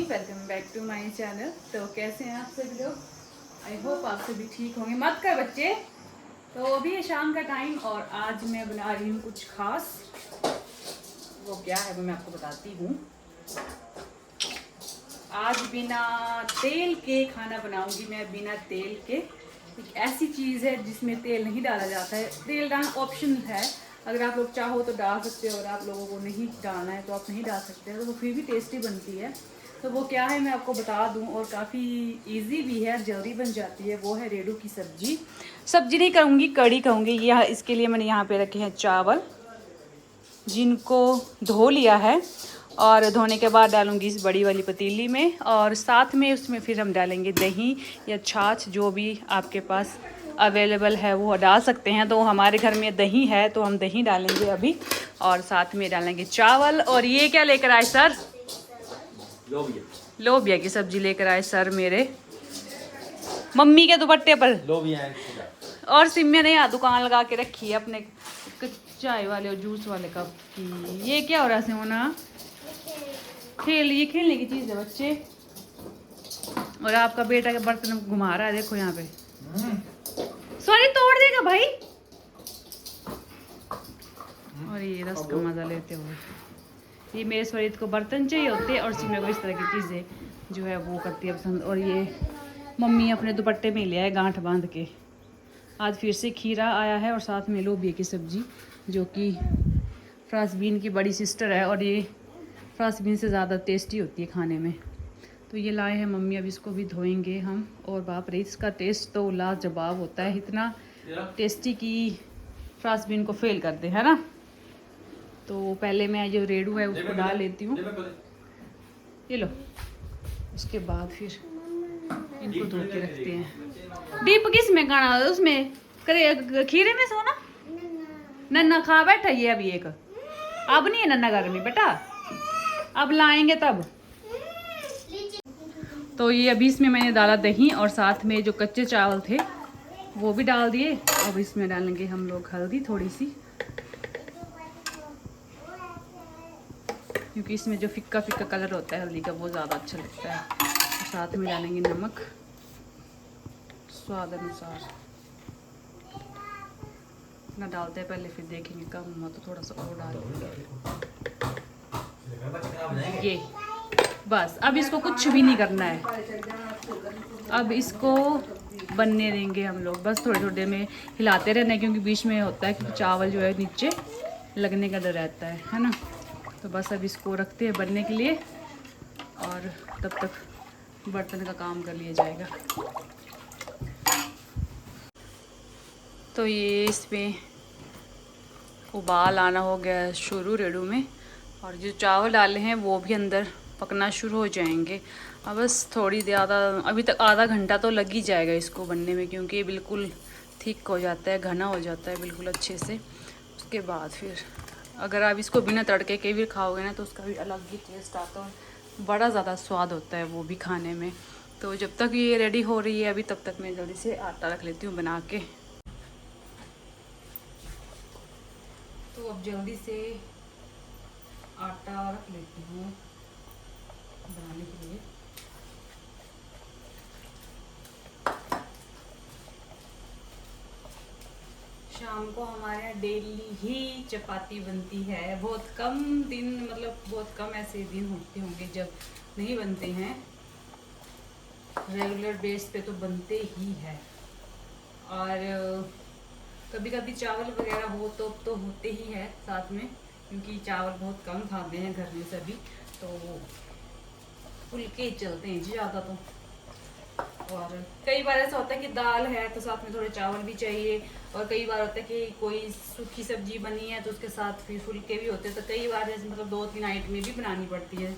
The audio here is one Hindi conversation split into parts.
Welcome back to my channel. तो कैसे हैं आप सभी लोग? आई होप आप सभी ठीक होंगे। मत कर बच्चे। तो अभी है शाम का टाइम और आज मैं बना रही हूँ कुछ खास। वो क्या है वो मैं आपको बताती हूँ। आज बिना तेल के खाना बनाऊंगी मैं, बिना तेल के। एक ऐसी चीज़ है जिसमें तेल नहीं डाला जाता है। तेल डालना ऑप्शनल है, अगर आप लोग चाहो तो डाल सकते हो, अगर आप लोगों को नहीं डालना है तो आप नहीं डाल सकते हो, तो वो फिर भी टेस्टी बनती है। तो वो क्या है मैं आपको बता दूं, और काफ़ी इजी भी है, जल्दी बन जाती है। वो है रेडू की सब्जी। सब्जी नहीं करूँगी, कड़ी कहूँगी। यह इसके लिए मैंने यहाँ पे रखे हैं चावल, जिनको धो लिया है और धोने के बाद डालूंगी इस बड़ी वाली पतीली में। और साथ में उसमें फिर हम डालेंगे दही या छाछ, जो भी आपके पास अवेलेबल है वो डाल सकते हैं। तो हमारे घर में दही है तो हम दही डालेंगे अभी, और साथ में डालेंगे चावल। और ये क्या लेकर आए सर? लोबिया की सब्जी लेकर आए सर मेरे, मम्मी के दुपट्टे पर। लोबिया और सिमिया ने यहाँ दुकान लगा के रखी है अपने चाय वाले और जूस वाले कप की। ये क्या हो रहा है होना? ये खेलने की चीज़ है बच्चे। और आपका बेटा के बर्तन घुमा रहा है, देखो यहाँ पे। सॉरी, तोड़ देगा भाई। और ये रस का मजा लेते हुए, ये मेरे स्वरित को बर्तन चाहिए होते हैं और सिमिया को इस तरह की चीज़ें जो है वो करती है पसंद। और ये मम्मी अपने दुपट्टे में लिया है गांठ बांध के। आज फिर से खीरा आया है और साथ में लोबिया की सब्जी, जो कि फ्रांसबीन की बड़ी सिस्टर है, और ये फ्रांसबीन से ज़्यादा टेस्टी होती है खाने में। तो ये लाए हैं मम्मी, अब इसको भी धोएंगे हम। और बाप रे, इसका टेस्ट तो लाजवाब होता है, इतना टेस्टी कि फ्रांसबीन को फेल कर दे, है ना। तो पहले मैं जो रेडू है उसको डाल लेती हूँ, ये लो। उसके बाद फिर इनको धो के रखते हैं। डीप किस में गाना उसमें करे, खीरे में सोना। नन्ना खा बैठा ये अभी एक। अब नहीं है नन्ना घर में बेटा, अब लाएंगे तब। तो ये अभी इसमें मैंने डाला दही, और साथ में जो कच्चे चावल थे वो भी डाल दिए। अब इसमें डालेंगे हम लोग हल्दी थोड़ी सी, क्योंकि इसमें जो फिक्का फिक्का कलर होता है हल्दी का वो ज़्यादा अच्छा लगता है। और साथ में डालेंगे नमक स्वाद अनुसार। ना डालते हैं पहले, फिर देखेंगे कम हुआ तो थोड़ा सा और डालेंगे। ये बस, अब इसको कुछ भी नहीं करना है। अब इसको बनने देंगे हम लोग, बस थोड़े थोड़े में हिलाते रहना है, क्योंकि बीच में होता है कि चावल जो है नीचे लगने का डर रहता है ना। तो बस अब इसको रखते हैं बनने के लिए, और तब तक बर्तन का काम कर लिया जाएगा। तो ये इसमें उबाल आना हो गया शुरू रेडू में, और जो चावल डाले हैं वो भी अंदर पकना शुरू हो जाएंगे। अब बस थोड़ी ज़्यादा, अभी तक आधा घंटा तो लग ही जाएगा इसको बनने में, क्योंकि ये बिल्कुल थिक हो जाता है, घना हो जाता है बिल्कुल अच्छे से। उसके बाद फिर अगर आप इसको बिना तड़के के भी खाओगे ना तो उसका भी अलग ही टेस्ट आता है, बड़ा ज़्यादा स्वाद होता है वो भी खाने में। तो जब तक ये रेडी हो रही है अभी, तब तक मैं जल्दी से आटा रख लेती हूँ बना के। तो अब जल्दी से आटा रख लेती हूँ बनाने के लिए। शाम को हमारे यहाँ डेली ही चपाती बनती है। बहुत कम दिन, मतलब बहुत कम ऐसे दिन होते होंगे जब नहीं बनते हैं, रेगुलर बेस पे तो बनते ही है। और कभी कभी चावल वगैरह हो तो होते ही है साथ में, क्योंकि चावल बहुत कम खाते हैं घर में सभी, तो फुल्के चलते हैं जी ज़्यादा तो। और कई बार ऐसा होता है कि दाल है तो साथ में थोड़े चावल भी चाहिए, और कई बार होता है कि कोई सूखी सब्जी बनी है तो उसके साथ फिर फुल्के भी होते हैं। तो कई बार जैसे मतलब 2-3 आइटमें भी बनानी पड़ती है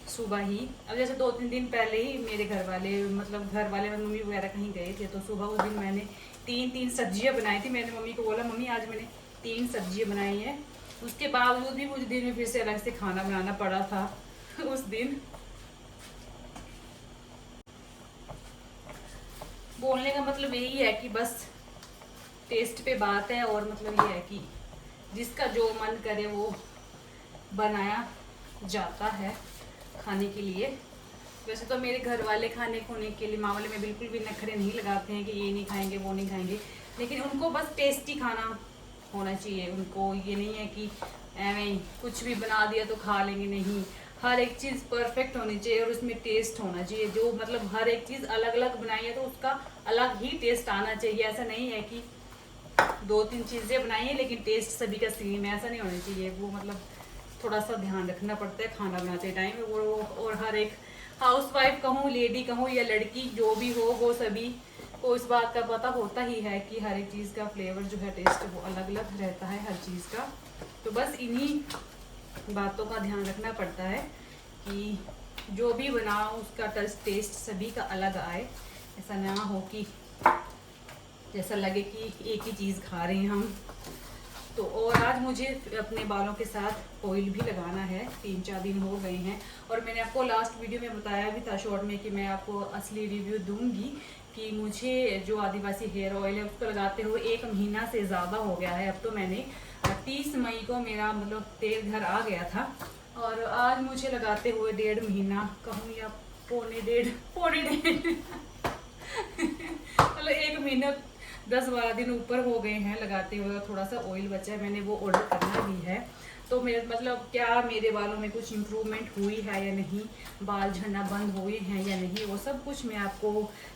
सुबह ही। अब जैसे 2-3 दिन पहले ही मेरे घर वाले मम्मी वगैरह कहीं गए थे, तो सुबह उस दिन मैंने 3 सब्जियां बनाई थी। मैंने मम्मी को बोला मम्मी आज मैंने 3 सब्जियां बनाई हैं। उसके बावजूद भी मुझे दिन में फिर से अलग से खाना बनाना पड़ा था उस दिन। बोलने का मतलब यही है कि बस टेस्ट पे बात है, और मतलब ये है कि जिसका जो मन करे वो बनाया जाता है खाने के लिए। वैसे तो मेरे घर वाले खाने खोने के लिए मामले में बिल्कुल भी नखरे नहीं लगाते हैं कि ये नहीं खाएंगे वो नहीं खाएंगे, लेकिन उनको बस टेस्टी खाना होना चाहिए। उनको ये नहीं है कि एवं कुछ भी बना दिया तो खा लेंगे, नहीं, हर एक चीज़ परफेक्ट होनी चाहिए और उसमें टेस्ट होना चाहिए। जो मतलब हर एक चीज़ अलग अलग बनाई है तो उसका अलग ही टेस्ट आना चाहिए। ऐसा नहीं है कि 2-3 चीज़ें बनाई है लेकिन टेस्ट सभी का सेम है, ऐसा नहीं होना चाहिए। वो मतलब थोड़ा सा ध्यान रखना पड़ता है खाना बनाते टाइम। और हर एक हाउसवाइफ कहूँ, लेडी कहूँ या लड़की जो भी हो, वो सभी को इस बात का पता होता ही है कि हर एक चीज़ का फ्लेवर जो है, टेस्ट वो अलग अलग रहता है हर चीज़ का। तो बस इन्हीं बातों का ध्यान रखना पड़ता है कि जो भी बनाओ उसका टेस्ट सभी का अलग आए। ऐसा ना हो कि जैसा लगे कि एक ही चीज़ खा रहे हैं हम। तो और आज मुझे अपने बालों के साथ ऑयल भी लगाना है, 3-4 दिन हो गए हैं। और मैंने आपको लास्ट वीडियो में बताया भी था शॉर्ट में कि मैं आपको असली रिव्यू दूंगी कि मुझे जो आदिवासी हेयर ऑयल है उसको लगाते हुए 1 महीना से ज़्यादा हो गया है। अब तो मैंने 30 मई को मेरा मतलब तेल घर आ गया था और आज मुझे लगाते हुए 1.5 महीना कहूँ या पौने डेढ़ मतलब 1 महीना 10-12 दिन ऊपर हो गए हैं लगाते हुए। थोड़ा सा ऑयल बचा है, मैंने वो ऑर्डर करना भी है। तो मेरे मतलब क्या मेरे बालों में कुछ इम्प्रूवमेंट हुई है या नहीं, बाल झड़ना बंद हुए हैं या नहीं, वो सब कुछ मैं आपको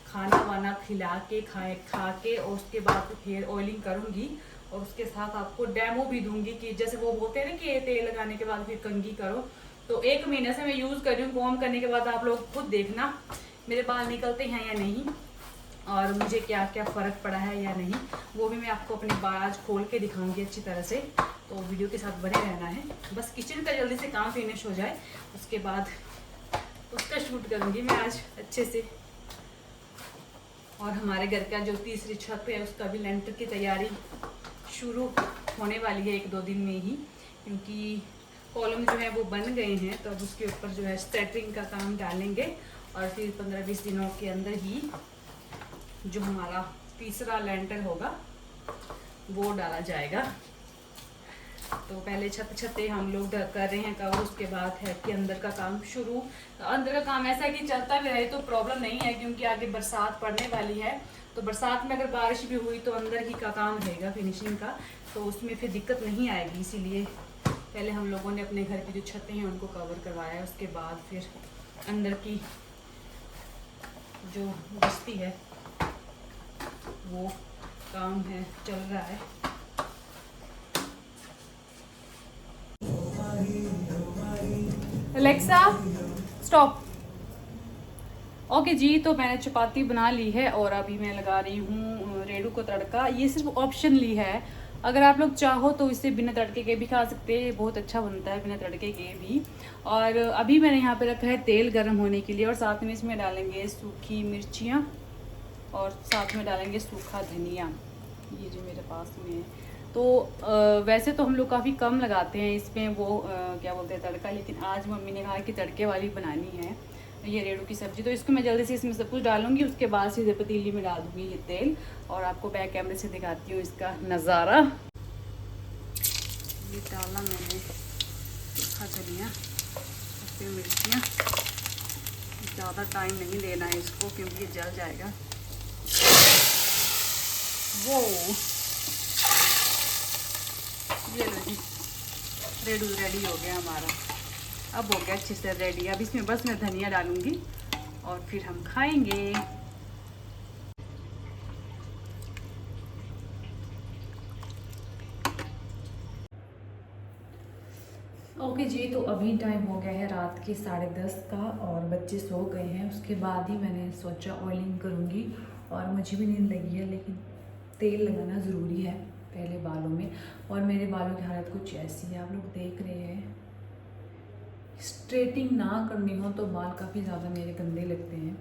खाना वाना खिला के खा के और उसके बाद हेयर ऑयलिंग करूँगी। और उसके साथ आपको डेमो भी दूंगी कि जैसे वो बोलते हैं ना कि तेल लगाने के बाद फिर कंघी करो। तो 1 महीने से मैं यूज़ कर रही हूँ। कॉम करने के बाद आप लोग खुद देखना मेरे बाल निकलते हैं या नहीं और मुझे क्या क्या फ़र्क पड़ा है या नहीं, वो भी मैं आपको अपने बाल खोल के दिखाऊंगी अच्छी तरह से। तो वीडियो के साथ बने रहना है। बस किचन का जल्दी से काम फिनिश हो जाए, उसके बाद उसका शूट करूंगी मैं आज अच्छे से। और हमारे घर का जो तीसरी छत है उसका भी लेंटर की तैयारी शुरू होने वाली है 1-2 दिन में ही, क्योंकि कॉलम जो है वो बन गए हैं। तो अब उसके ऊपर जो है स्टैटरिंग का काम डालेंगे और फिर 15-20 दिनों के अंदर ही जो हमारा तीसरा लेंटर होगा वो डाला जाएगा। तो पहले छतें हम लोग कर रहे हैं कवर, उसके बाद है कि अंदर का काम शुरू। अंदर का काम ऐसा है कि चलता भी रहे तो प्रॉब्लम नहीं है, क्योंकि आगे बरसात पड़ने वाली है। तो बरसात में अगर बारिश भी हुई तो अंदर ही का काम रहेगा फिनिशिंग का, तो उसमें फिर दिक्कत नहीं आएगी। इसीलिए पहले हम लोगों ने अपने घर की जो छतें हैं उनको कवर करवाया है, उसके बाद फिर अंदर की जो बस्ती है वो काम है चल रहा है। Alexa stop. ओके जी, तो मैंने चपाती बना ली है और अभी मैं लगा रही हूँ रेडू को तड़का। ये सिर्फ ऑप्शनली है, अगर आप लोग चाहो तो इसे बिना तड़के के भी खा सकते हैं, बहुत अच्छा बनता है बिना तड़के के भी। और अभी मैंने यहाँ पे रखा है तेल गर्म होने के लिए और साथ में इसमें डालेंगे सूखी मिर्चियाँ और साथ में डालेंगे सूखा धनिया, ये जो मेरे पास में है। तो वैसे तो हम लोग काफ़ी कम लगाते हैं इसमें वो क्या बोलते हैं तड़का, लेकिन आज मम्मी ने कहा कि तड़के वाली बनानी है ये रेड़ू की सब्ज़ी। तो इसको मैं जल्दी से इसमें सब कुछ डालूंगी, उसके बाद सीधे पतीली में डाल दूँगी ये तेल और आपको बैक कैमरे से दिखाती हूँ इसका नज़ारा। ये डाला मैंने सूखा धनिया, फिर मिर्चियाँ। ज़्यादा टाइम नहीं देना है इसको क्योंकि ये जल जाएगा। वो ये लो जी, रेडू रेडी हो गया हमारा। अब हो गया अच्छे से रेडी। अब इसमें बस मैं धनिया डालूंगी और फिर हम खाएंगे। ओके जी, तो अभी टाइम हो गया है रात के 10:30 का और बच्चे सो गए हैं। उसके बाद ही मैंने सोचा ऑयलिंग करूँगी और मुझे भी नींद लगी है, लेकिन तेल लगाना ज़रूरी है पहले बालों में। और मेरे बालों की हालत कुछ ऐसी है, आप लोग देख रहे हैं। स्ट्रेटिंग ना करनी हो तो बाल काफ़ी ज़्यादा मेरे गंदे लगते हैं।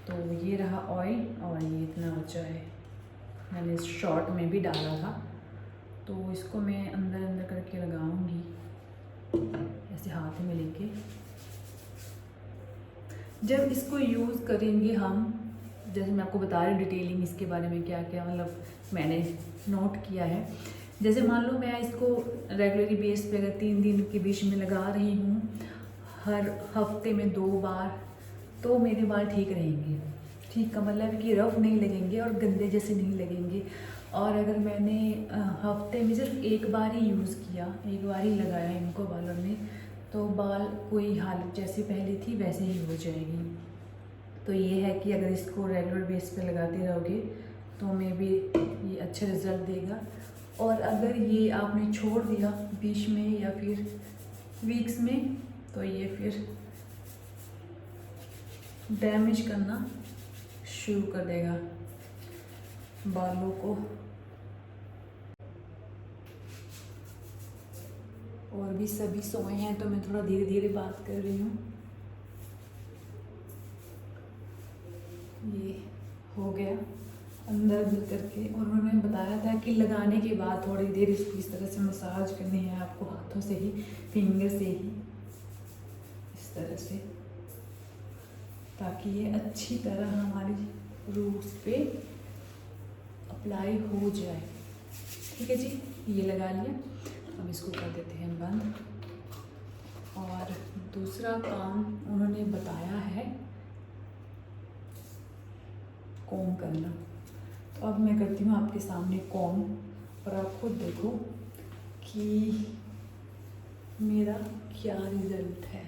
तो ये रहा ऑयल और ये इतना बचा है, मैंने शॉर्ट में भी डाला था। तो इसको मैं अंदर अंदर करके लगाऊंगी ऐसे हाथ में लेके। जब इसको यूज़ करेंगे हम, जैसे मैं आपको बता रही हूँ डिटेलिंग इसके बारे में क्या क्या मतलब मैंने नोट किया है। जैसे मान लो मैं इसको रेगुलरली बेस पे अगर 3 दिन के बीच में लगा रही हूँ, हर हफ्ते में 2 बार, तो मेरे बाल ठीक रहेंगे। ठीक का मतलब कि रफ नहीं लगेंगे और गंदे जैसे नहीं लगेंगे। और अगर मैंने हफ्ते में सिर्फ एक बार ही यूज़ किया, एक बार ही लगाया इनको बालों में, तो बाल कोई हालत जैसी पहले थी वैसे ही हो जाएगी। तो ये है कि अगर इसको रेगुलर बेस पे लगाते रहोगे तो मे बी ये अच्छा रिज़ल्ट देगा। और अगर ये आपने छोड़ दिया बीच में या फिर वीक्स में, तो ये फिर डैमेज करना शुरू कर देगा बालों को। और भी सभी सोए हैं तो मैं थोड़ा धीरे धीरे बात कर रही हूँ। ये हो गया अंदर भर करके। और उन्होंने बताया था कि लगाने के बाद थोड़ी देर इसको इस तरह से मसाज करनी है आपको, हाथों से ही, फिंगर से ही, इस तरह से, ताकि ये अच्छी तरह हमारी रूट्स पे अप्लाई हो जाए। ठीक है जी, ये लगा लिया। अब इसको कर देते हैं बंद। और दूसरा काम उन्होंने बताया है कॉम करना। तो अब मैं करती हूँ आपके सामने कॉम, और आप खुद देखो कि मेरा क्या रिजल्ट है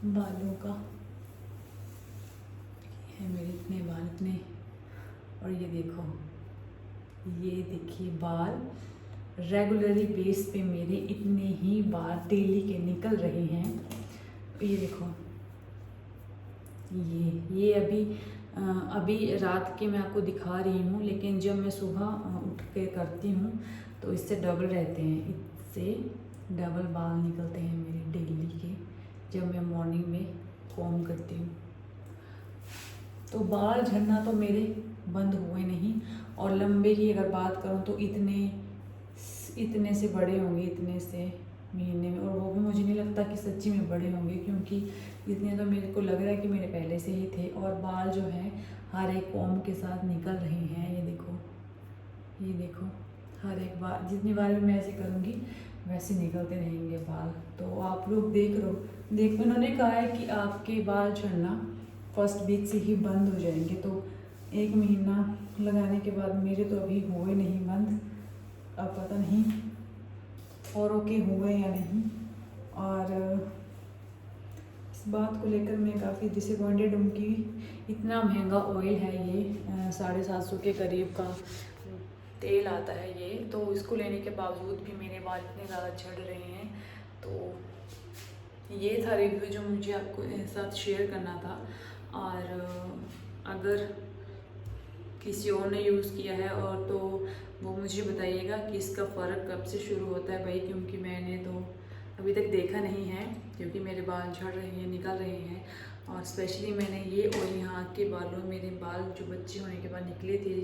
बालों का। है मेरे इतने बाल, इतने, और ये देखो, ये देखिए बाल रेगुलरली बेस पे मेरे इतने ही बाल डेली के निकल रहे हैं। ये देखो, ये अभी रात के मैं आपको दिखा रही हूँ, लेकिन जब मैं सुबह उठ के करती हूँ तो इससे डबल रहते हैं, इससे डबल बाल निकलते हैं मेरे डेली के, जब मैं मॉर्निंग में कॉम करती हूँ। तो बाल झड़ना तो मेरे बंद हुए नहीं। और लंबे की अगर बात करूँ तो इतने से बड़े होंगे, इतने से महीने में, और वो भी मुझे नहीं लगता कि सच्ची में बड़े होंगे, क्योंकि इतने तो मेरे को लग रहा है कि मेरे पहले से ही थे। और बाल जो है हर एक कॉम के साथ निकल रहे हैं। ये देखो, ये देखो, हर एक बार जितनी बार भी मैं ऐसे करूँगी वैसे निकलते रहेंगे बाल। तो आप लोग देख उन्होंने कहा है कि आपके बाल झड़ना फर्स्ट वीक से ही बंद हो जाएंगे। तो 1 महीना लगाने के बाद मेरे तो अभी हुए नहीं बंद, अब पता नहीं औरों के हुए या नहीं। और इस बात को लेकर मैं काफ़ी डिसअपॉइंटेड हूँ कि इतना महंगा ऑयल है ये, 750 के करीब का तेल आता है ये, तो इसको लेने के बावजूद भी मेरे बाल इतने ज़्यादा झड़ रहे हैं। तो ये था रिव्यू जो मुझे आपको साथ शेयर करना था। और अगर किसी और ने यूज़ किया है और तो वो मुझे बताइएगा कि इसका फ़र्क कब से शुरू होता है भाई, क्योंकि मैंने तो अभी तक देखा नहीं है, क्योंकि मेरे बाल झड़ रहे हैं, निकल रहे हैं। और स्पेशली मैंने ये ऑयल यहाँ के बालों, मेरे बाल जो बच्चे होने के बाद निकले थे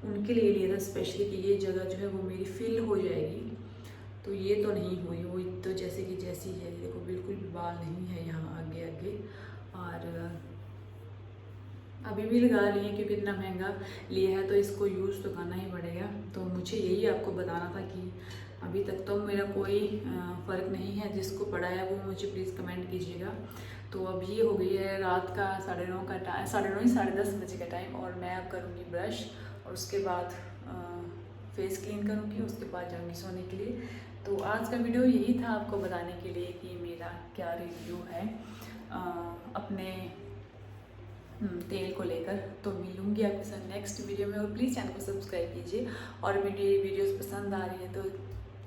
उनके लिए लिया था स्पेशली, कि ये जगह जो है वो मेरी फिल हो जाएगी। तो ये तो नहीं हुई, वो तो जैसे कि जैसी है, देखो बिल्कुल भी बाल नहीं है यहाँ आगे आगे। और अभी भी लगा लिए क्योंकि इतना महंगा लिया है तो इसको यूज़ तो करना ही पड़ेगा। तो मुझे यही आपको बताना था कि अभी तक तो मेरा कोई फ़र्क नहीं है। जिसको पड़ा है वो मुझे प्लीज़ कमेंट कीजिएगा। तो अब ये हो गई है रात का 9:30 का टाइम, 9:30 10:30 बजे का टाइम, और मैं अब करूँगी ब्रश और उसके बाद फेस क्लीन करूँगी, उसके बाद जाऊँगी सोने के लिए। तो आज का वीडियो यही था आपको बताने के लिए कि मेरा क्या रिव्यू है अपने तेल को लेकर। तो मिलूँगी आपके साथ नेक्स्ट वीडियो में, और प्लीज़ चैनल को सब्सक्राइब कीजिए। और मेरी वीडियोस पसंद आ रही है तो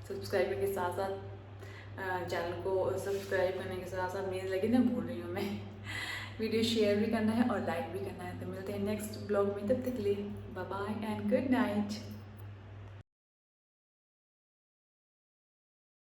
सब्सक्राइब के साथ साथ चैनल को सब्सक्राइब करने के साथ साथ मेरे लगे ना भूल रही हूँ मैं वीडियो शेयर भी करना है और लाइक भी करना है। तो मिलते हैं नेक्स्ट ब्लॉग में, तब तक के लिए bye bye and good night.